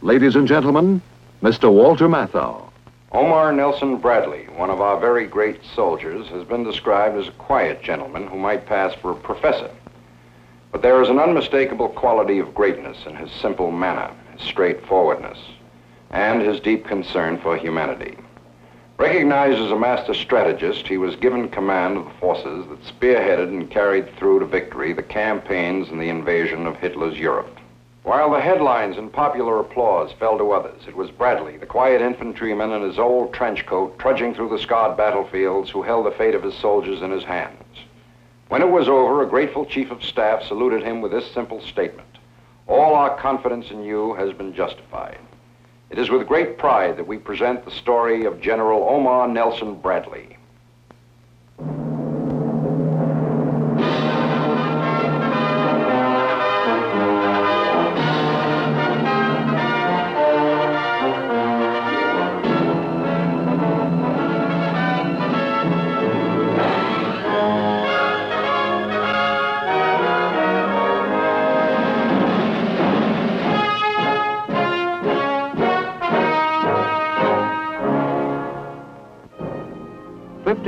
Ladies and gentlemen, Mr. Walter Matthau. Omar Nelson Bradley, one of our very great soldiers, has been described as a quiet gentleman who might pass for a professor. But there is an unmistakable quality of greatness in his simple manner, his straightforwardness, and his deep concern for humanity. Recognized as a master strategist, he was given command of the forces that spearheaded and carried through to victory the campaigns and the invasion of Hitler's Europe. While the headlines and popular applause fell to others, it was Bradley, the quiet infantryman in his old trench coat, trudging through the scarred battlefields, who held the fate of his soldiers in his hands. When it was over, a grateful chief of staff saluted him with this simple statement: "All our confidence in you has been justified." It is with great pride that we present the story of General Omar Nelson Bradley.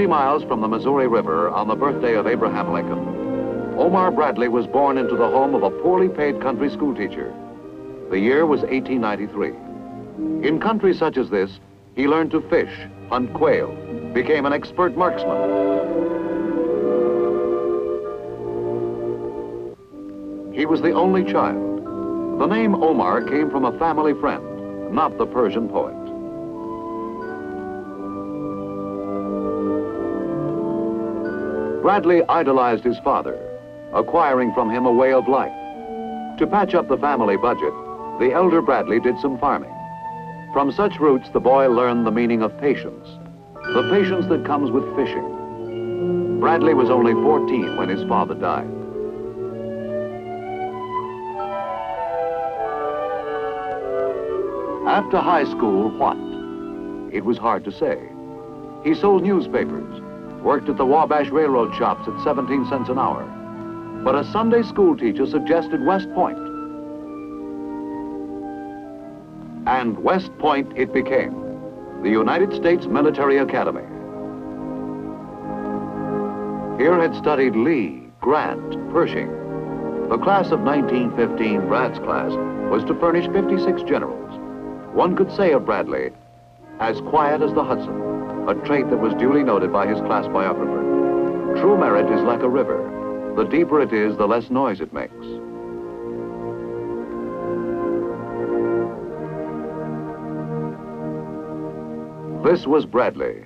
Miles from the Missouri River on the birthday of Abraham Lincoln, Omar Bradley was born into the home of a poorly paid country schoolteacher. The year was 1893. In country such as this, he learned to fish, hunt quail, became an expert marksman. He was the only child. The name Omar came from a family friend, not the Persian poet. Bradley idolized his father, acquiring from him a way of life. To patch up the family budget, the elder Bradley did some farming. From such roots, the boy learned the meaning of patience, the patience that comes with fishing. Bradley was only 14 when his father died. After high school, what? It was hard to say. He sold newspapers, worked at the Wabash Railroad shops at 17 cents an hour. But a Sunday school teacher suggested West Point. And West Point it became, the United States Military Academy. Here had studied Lee, Grant, Pershing. The class of 1915, Brad's class, was to furnish 56 generals. One could say of Bradley, as quiet as the Hudson, a trait that was duly noted by his class biographer. True merit is like a river. The deeper it is, the less noise it makes. This was Bradley.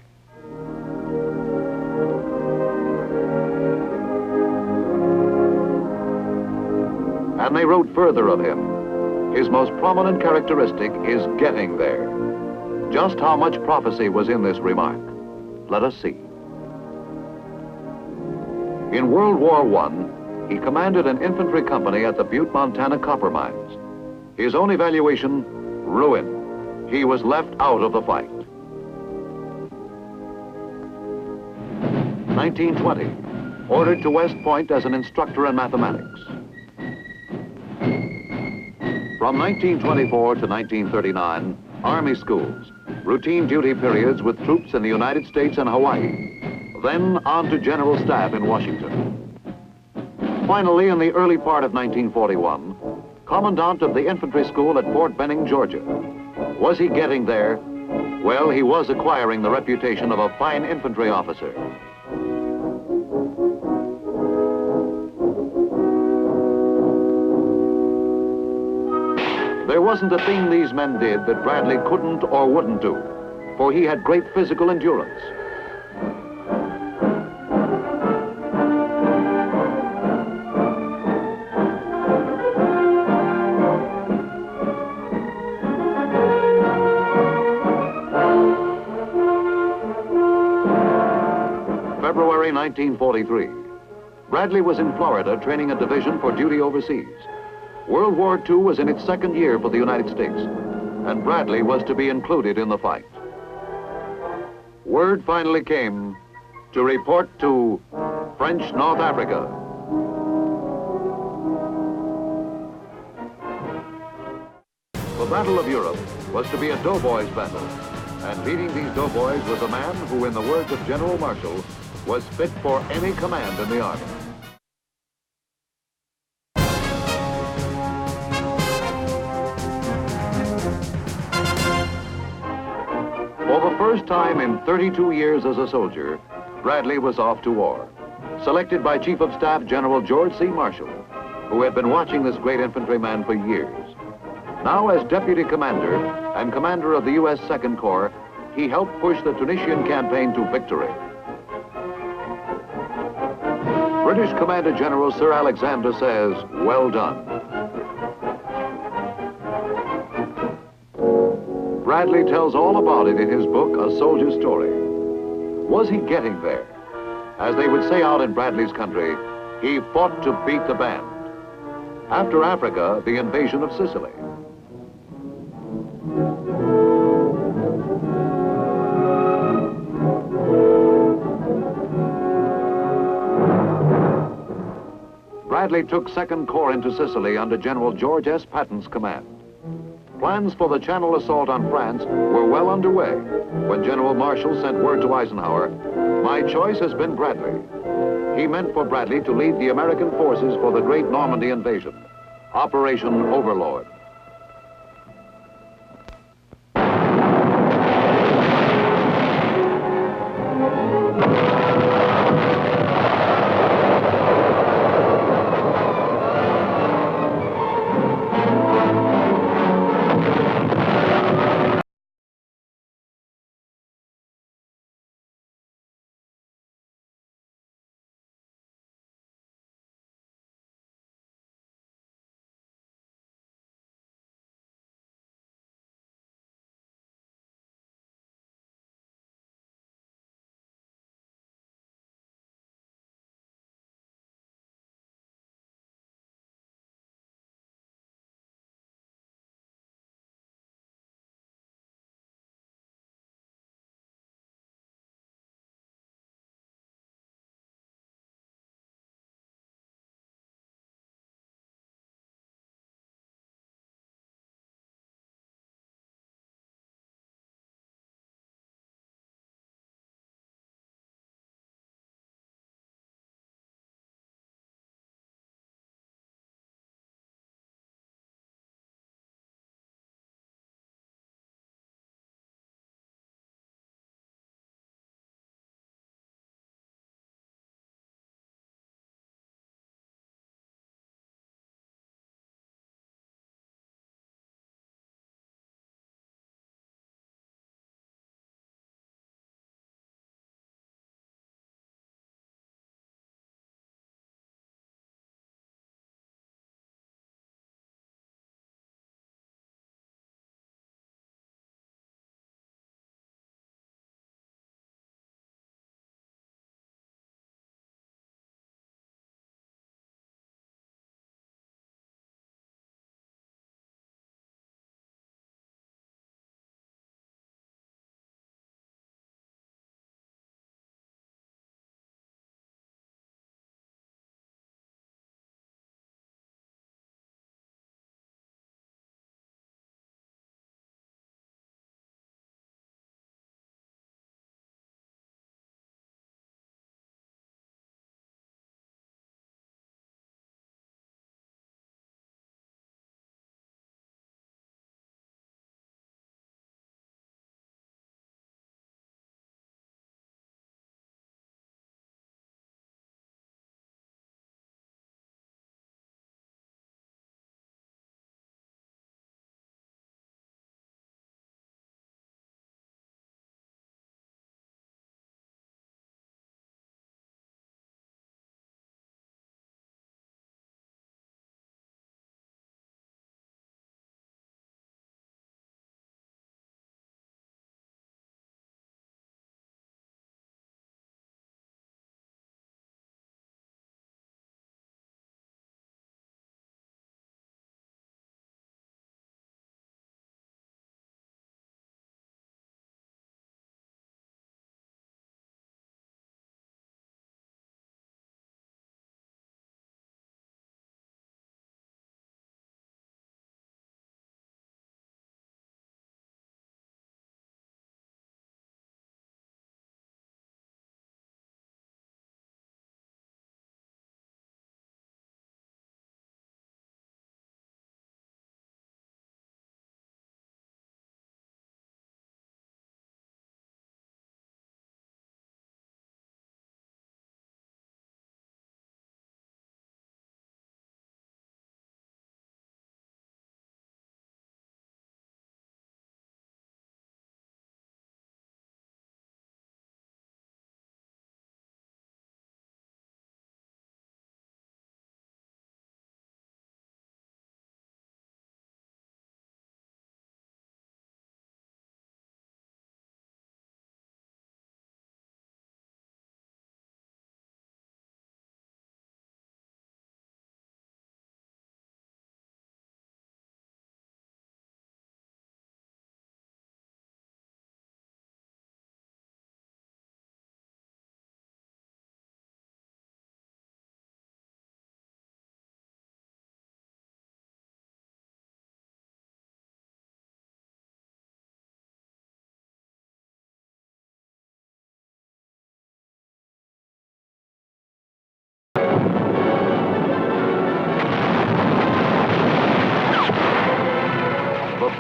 And they wrote further of him. His most prominent characteristic is getting there. Just how much prophecy was in this remark? Let us see. In World War I, he commanded an infantry company at the Butte, Montana copper mines. His own evaluation, ruin. He was left out of the fight. 1920, ordered to West Point as an instructor in mathematics. From 1924 to 1939, Army schools, routine duty periods with troops in the United States and Hawaii, then on to General Staff in Washington. Finally, in the early part of 1941, Commandant of the Infantry School at Fort Benning, Georgia. Was he getting there? Well, he was acquiring the reputation of a fine infantry officer. There wasn't a thing these men did that Bradley couldn't or wouldn't do, for he had great physical endurance. February 1943. Bradley was in Florida training a division for duty overseas. World War II was in its second year for the United States, and Bradley was to be included in the fight. Word finally came to report to French North Africa. The Battle of Europe was to be a doughboys battle, and leading these doughboys was a man who, in the words of General Marshall, was fit for any command in the Army. For the first time in 32 years as a soldier, Bradley was off to war, selected by Chief of Staff General George C. Marshall, who had been watching this great infantryman for years. Now, as Deputy Commander and Commander of the U.S. Second Corps, he helped push the Tunisian campaign to victory. British Commander General Sir Alexander says, "Well done." Bradley tells all about it in his book, A Soldier's Story. Was he getting there? As they would say out in Bradley's country, he fought to beat the band. After Africa, the invasion of Sicily. Bradley took Second Corps into Sicily under General George S. Patton's command. Plans for the Channel assault on France were well underway when General Marshall sent word to Eisenhower, "My choice has been Bradley." He meant for Bradley to lead the American forces for the great Normandy invasion, Operation Overlord.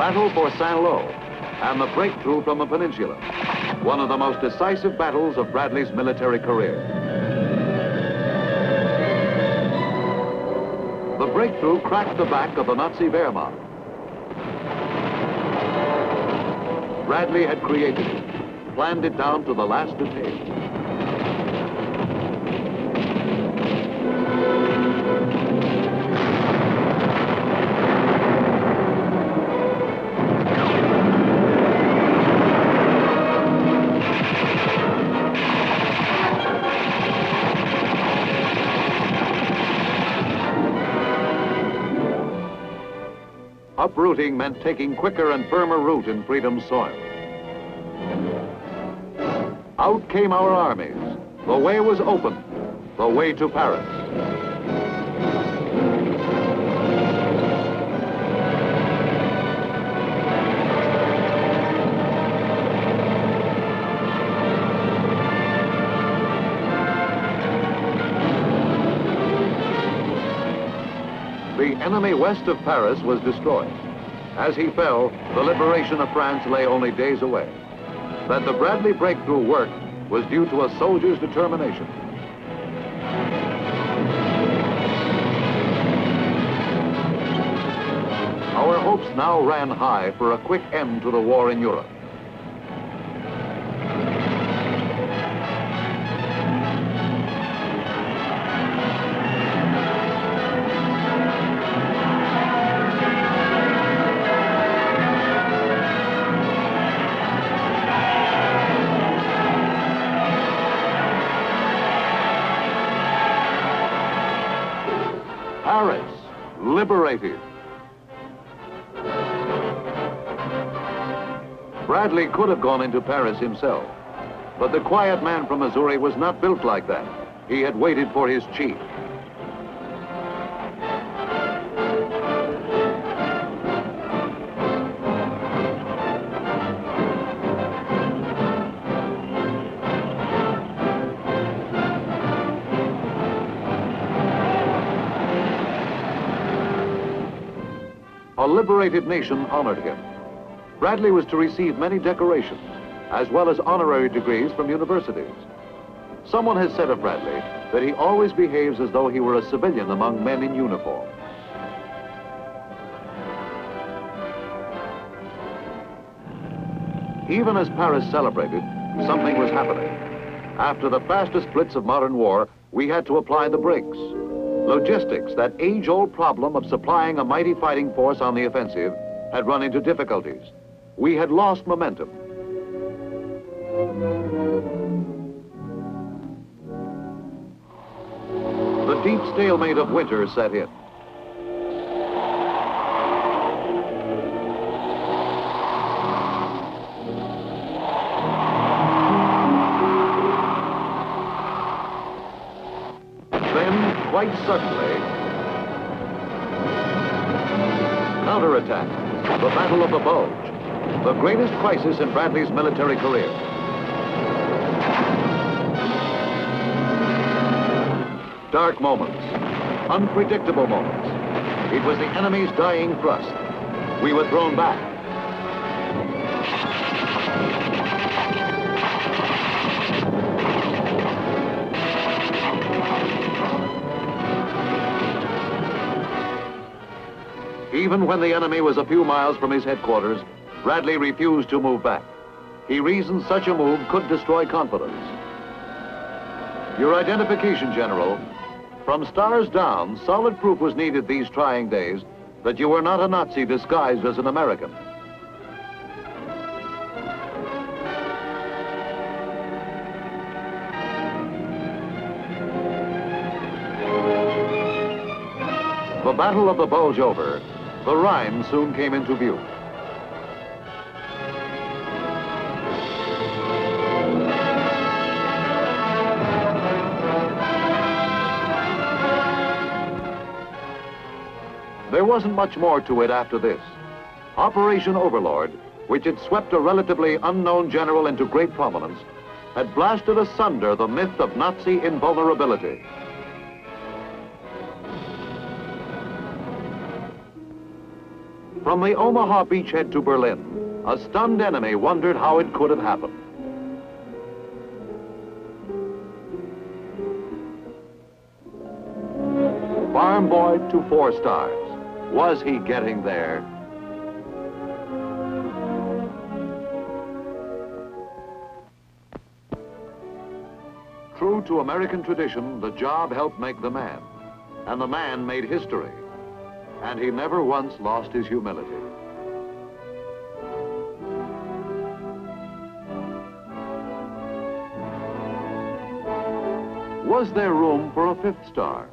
battle for Saint-Lô, and the breakthrough from the peninsula, one of the most decisive battles of Bradley's military career. The breakthrough cracked the back of the Nazi Wehrmacht. Bradley had created it, planned it down to the last detail. Uprooting meant taking quicker and firmer root in freedom's soil. Out came our armies. The way was open, the way to Paris. The enemy west of Paris was destroyed. As he fell, the liberation of France lay only days away. That the Bradley breakthrough worked was due to a soldier's determination. Our hopes now ran high for a quick end to the war in Europe. Paris, liberated. Bradley could have gone into Paris himself, but the quiet man from Missouri was not built like that. He had waited for his chief. A liberated nation honored him. Bradley was to receive many decorations, as well as honorary degrees from universities. Someone has said of Bradley that he always behaves as though he were a civilian among men in uniform. Even as Paris celebrated, something was happening. After the fastest blitz of modern war, we had to apply the brakes. Logistics, that age-old problem of supplying a mighty fighting force on the offensive, had run into difficulties. We had lost momentum. The deep stalemate of winter set in. Then, quite suddenly, counterattack, the Battle of the Bulge, the greatest crisis in Bradley's military career. Dark moments, unpredictable moments. It was the enemy's dying thrust. We were thrown back. Even when the enemy was a few miles from his headquarters, Bradley refused to move back. He reasoned such a move could destroy confidence. Your identification, General. From stars down, solid proof was needed these trying days that you were not a Nazi disguised as an American. The Battle of the Bulge over, the Rhine soon came into view. There wasn't much more to it after this. Operation Overlord, which had swept a relatively unknown general into great prominence, had blasted asunder the myth of Nazi invulnerability. From the Omaha beachhead to Berlin, a stunned enemy wondered how it could have happened. Farm boy to 4 stars. Was he getting there? True to American tradition, the job helped make the man, and the man made history, and he never once lost his humility. Was there room for a 5th star?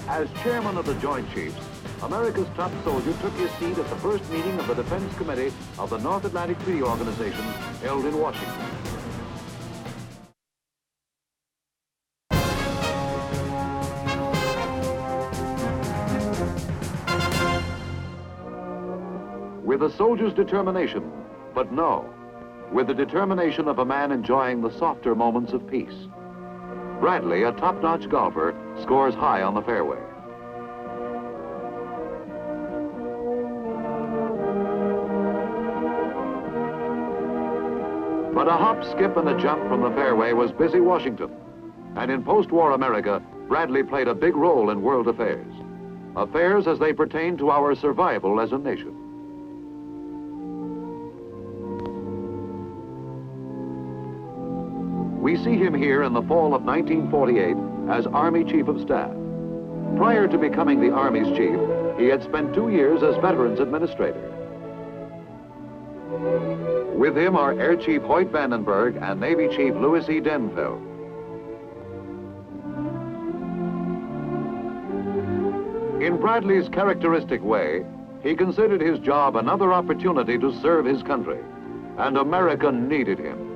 As chairman of the Joint Chiefs, America's top soldier took his seat at the first meeting of the Defense Committee of the North Atlantic Treaty Organization held in Washington. With a soldier's determination, but no, with the determination of a man enjoying the softer moments of peace. Bradley, a top-notch golfer, scores high on the fairway. But a hop, skip, and a jump from the fairway was busy Washington. And in post-war America, Bradley played a big role in world affairs. Affairs as they pertain to our survival as a nation. We see him here in the fall of 1948 as Army Chief of Staff. Prior to becoming the Army's chief, he had spent 2 years as Veterans Administrator. With him are Air Chief Hoyt Vandenberg and Navy Chief Louis E. Denfeld. In Bradley's characteristic way, he considered his job another opportunity to serve his country, and America needed him.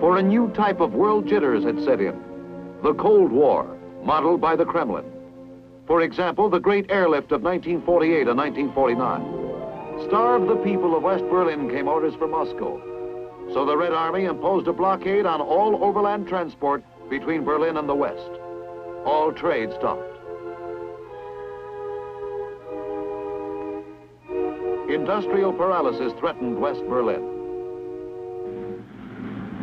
For a new type of world jitters had set in, the Cold War, modeled by the Kremlin. For example, the great airlift of 1948 and 1949. Starve the people of West Berlin came orders from Moscow. So the Red Army imposed a blockade on all overland transport between Berlin and the West. All trade stopped. Industrial paralysis threatened West Berlin.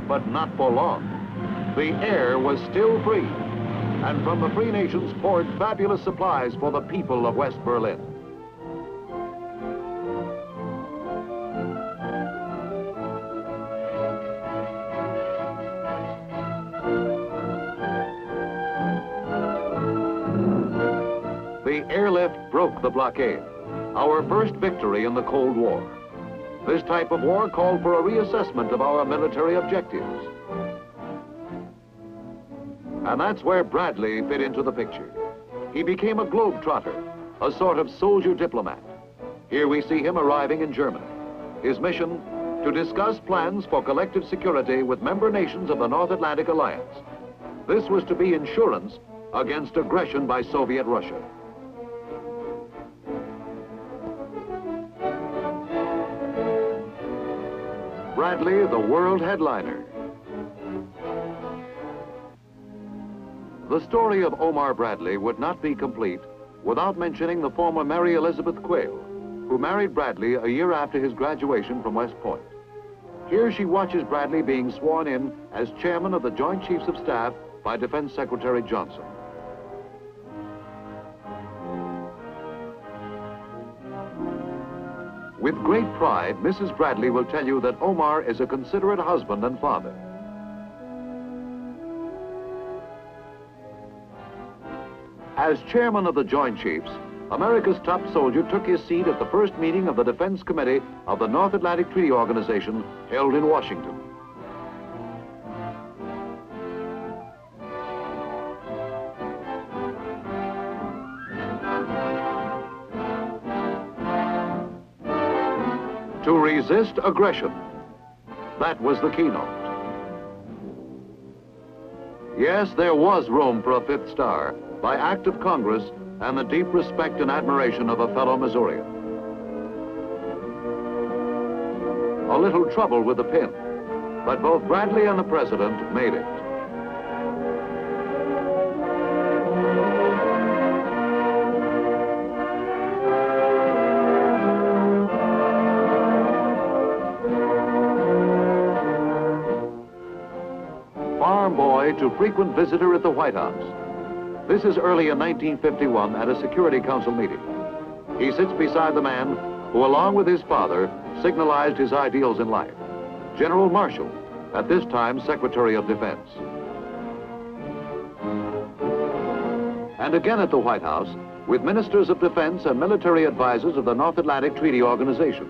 But not for long. The air was still free, and from the free nations poured fabulous supplies for the people of West Berlin. The airlift broke the blockade, our first victory in the Cold War. This type of war called for a reassessment of our military objectives. And that's where Bradley fit into the picture. He became a globetrotter, a sort of soldier diplomat. Here we see him arriving in Germany. His mission, to discuss plans for collective security with member nations of the North Atlantic Alliance. This was to be insurance against aggression by Soviet Russia. Bradley, the world headliner. The story of Omar Bradley would not be complete without mentioning the former Mary Elizabeth Quayle, who married Bradley a year after his graduation from West Point. Here she watches Bradley being sworn in as chairman of the Joint Chiefs of Staff by Defense Secretary Johnson. With great pride, Mrs. Bradley will tell you that Omar is a considerate husband and father. As chairman of the Joint Chiefs, America's top soldier took his seat at the first meeting of the Defense Committee of the North Atlantic Treaty Organization held in Washington. To resist aggression. That was the keynote. Yes, there was room for a 5th star by act of Congress and the deep respect and admiration of a fellow Missourian. A little trouble with the pin, but both Bradley and the president made it. to frequent visitor at the White House. This is early in 1951 at a Security Council meeting. He sits beside the man who, along with his father, signalized his ideals in life, General Marshall, at this time Secretary of Defense. And again at the White House, with ministers of defense and military advisors of the North Atlantic Treaty Organization.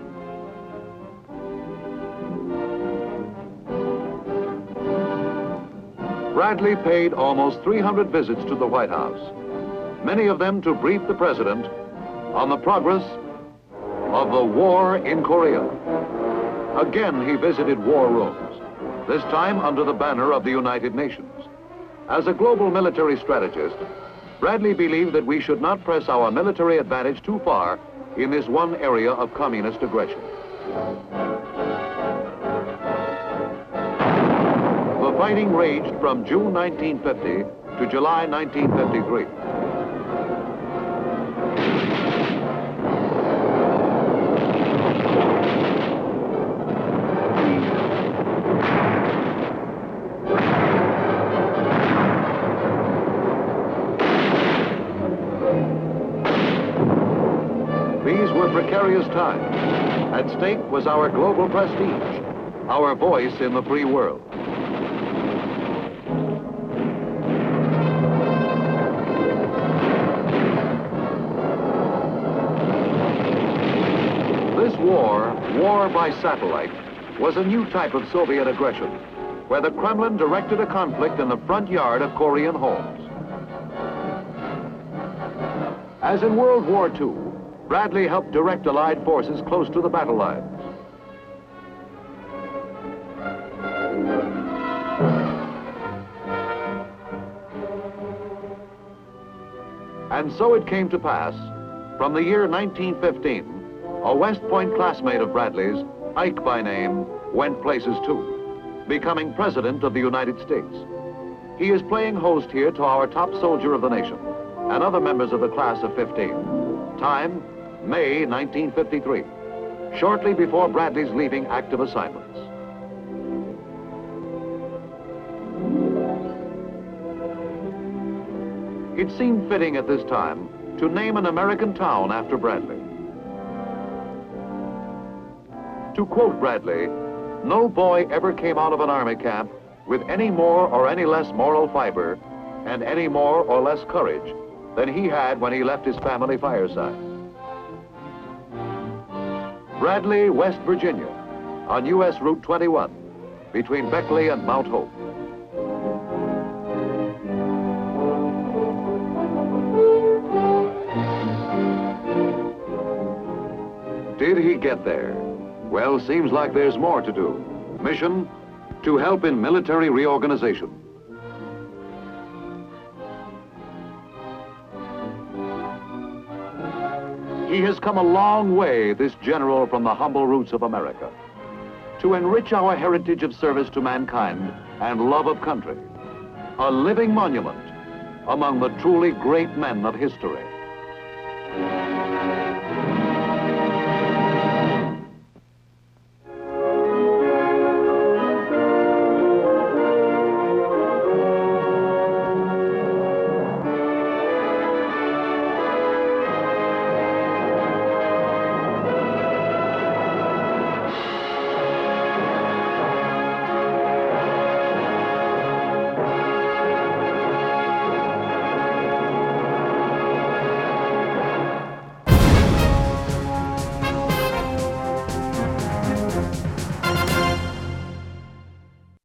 Bradley paid almost 300 visits to the White House, many of them to brief the president on the progress of the war in Korea. Again, he visited war rooms, this time under the banner of the United Nations. As a global military strategist, Bradley believed that we should not press our military advantage too far in this one area of communist aggression. The fighting raged from June 1950 to July 1953. These were precarious times. At stake was our global prestige, our voice in the free world. This war by satellite, was a new type of Soviet aggression, where the Kremlin directed a conflict in the front yard of Korean homes. As in World War II, Bradley helped direct Allied forces close to the battle lines. And so it came to pass, from the year 1915, a West Point classmate of Bradley's, Ike by name, went places too, becoming President of the United States. He is playing host here to our top soldier of the nation and other members of the class of 15. Time, May 1953, shortly before Bradley's leaving active assignments. It seemed fitting at this time to name an American town after Bradley. To quote Bradley, "No boy ever came out of an army camp with any more or any less moral fiber and any more or less courage than he had when he left his family fireside." Bradley, West Virginia, on U.S. Route 21, between Beckley and Mount Hope. Did he get there? Well, seems like there's more to do. Mission, to help in military reorganization. He has come a long way, this general from the humble roots of America, to enrich our heritage of service to mankind and love of country, a living monument among the truly great men of history.